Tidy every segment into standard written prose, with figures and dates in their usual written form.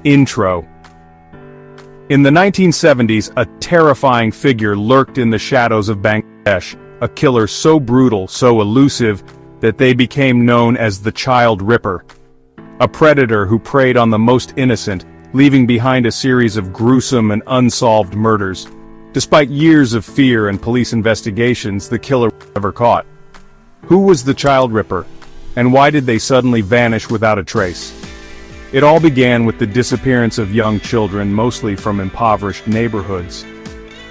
Intro. In the 1970s, a terrifying figure lurked in the shadows of Bangladesh, a killer so brutal, so elusive, that they became known as the Child Ripper. A predator who preyed on the most innocent, leaving behind a series of gruesome and unsolved murders. Despite years of fear and police investigations, the killer was never caught. Who was the Child Ripper? And why did they suddenly vanish without a trace? It all began with the disappearance of young children, mostly from impoverished neighborhoods.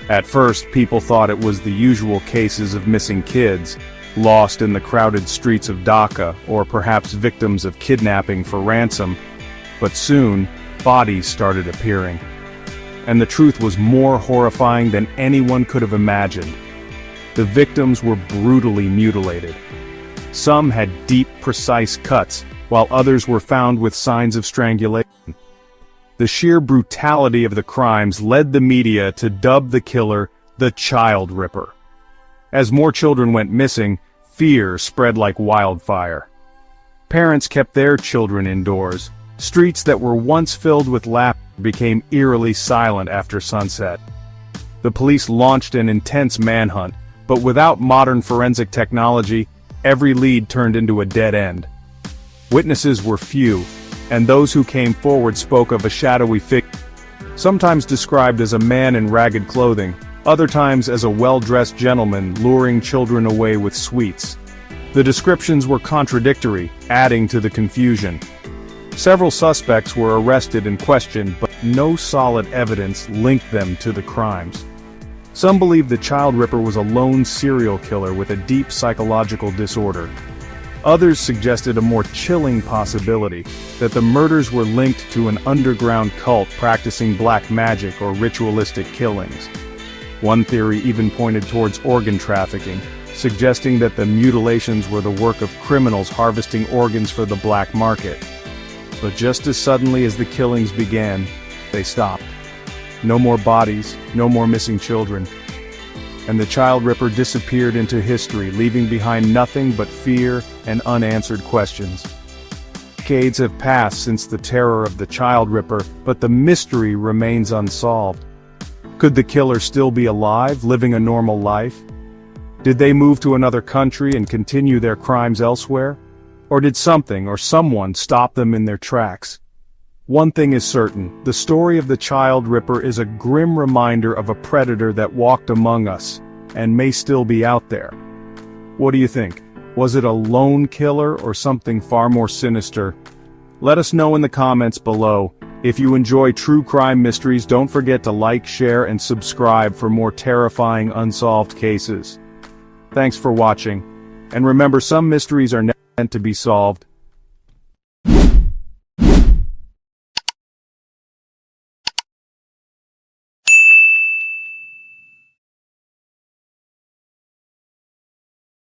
At first, people thought it was the usual cases of missing kids, lost in the crowded streets of Dhaka, or perhaps victims of kidnapping for ransom. But soon, bodies started appearing. And the truth was more horrifying than anyone could have imagined. The victims were brutally mutilated. Some had deep, precise cuts, while others were found with signs of strangulation. The sheer brutality of the crimes led the media to dub the killer the Child Ripper. As more children went missing, fear spread like wildfire. Parents kept their children indoors. Streets that were once filled with laughter became eerily silent after sunset. The police launched an intense manhunt, but without modern forensic technology, every lead turned into a dead end. Witnesses were few, and those who came forward spoke of a shadowy figure, sometimes described as a man in ragged clothing, other times as a well-dressed gentleman luring children away with sweets. The descriptions were contradictory, adding to the confusion. Several suspects were arrested and questioned, but no solid evidence linked them to the crimes. Some believed the Child Ripper was a lone serial killer with a deep psychological disorder. Others suggested a more chilling possibility, that the murders were linked to an underground cult practicing black magic or ritualistic killings. One theory even pointed towards organ trafficking, suggesting that the mutilations were the work of criminals harvesting organs for the black market. But just as suddenly as the killings began, they stopped. No more bodies, no more missing children. And the Child Ripper disappeared into history, leaving behind nothing but fear and unanswered questions. Decades have passed since the terror of the Child Ripper, but the mystery remains unsolved. Could the killer still be alive, living a normal life? Did they move to another country and continue their crimes elsewhere? Or did something or someone stop them in their tracks? One thing is certain, the story of the Child Ripper is a grim reminder of a predator that walked among us, and may still be out there. What do you think? Was it a lone killer or something far more sinister? Let us know in the comments below. If you enjoy true crime mysteries, don't forget to like, share, and subscribe for more terrifying unsolved cases. Thanks for watching. And remember, some mysteries are never meant to be solved,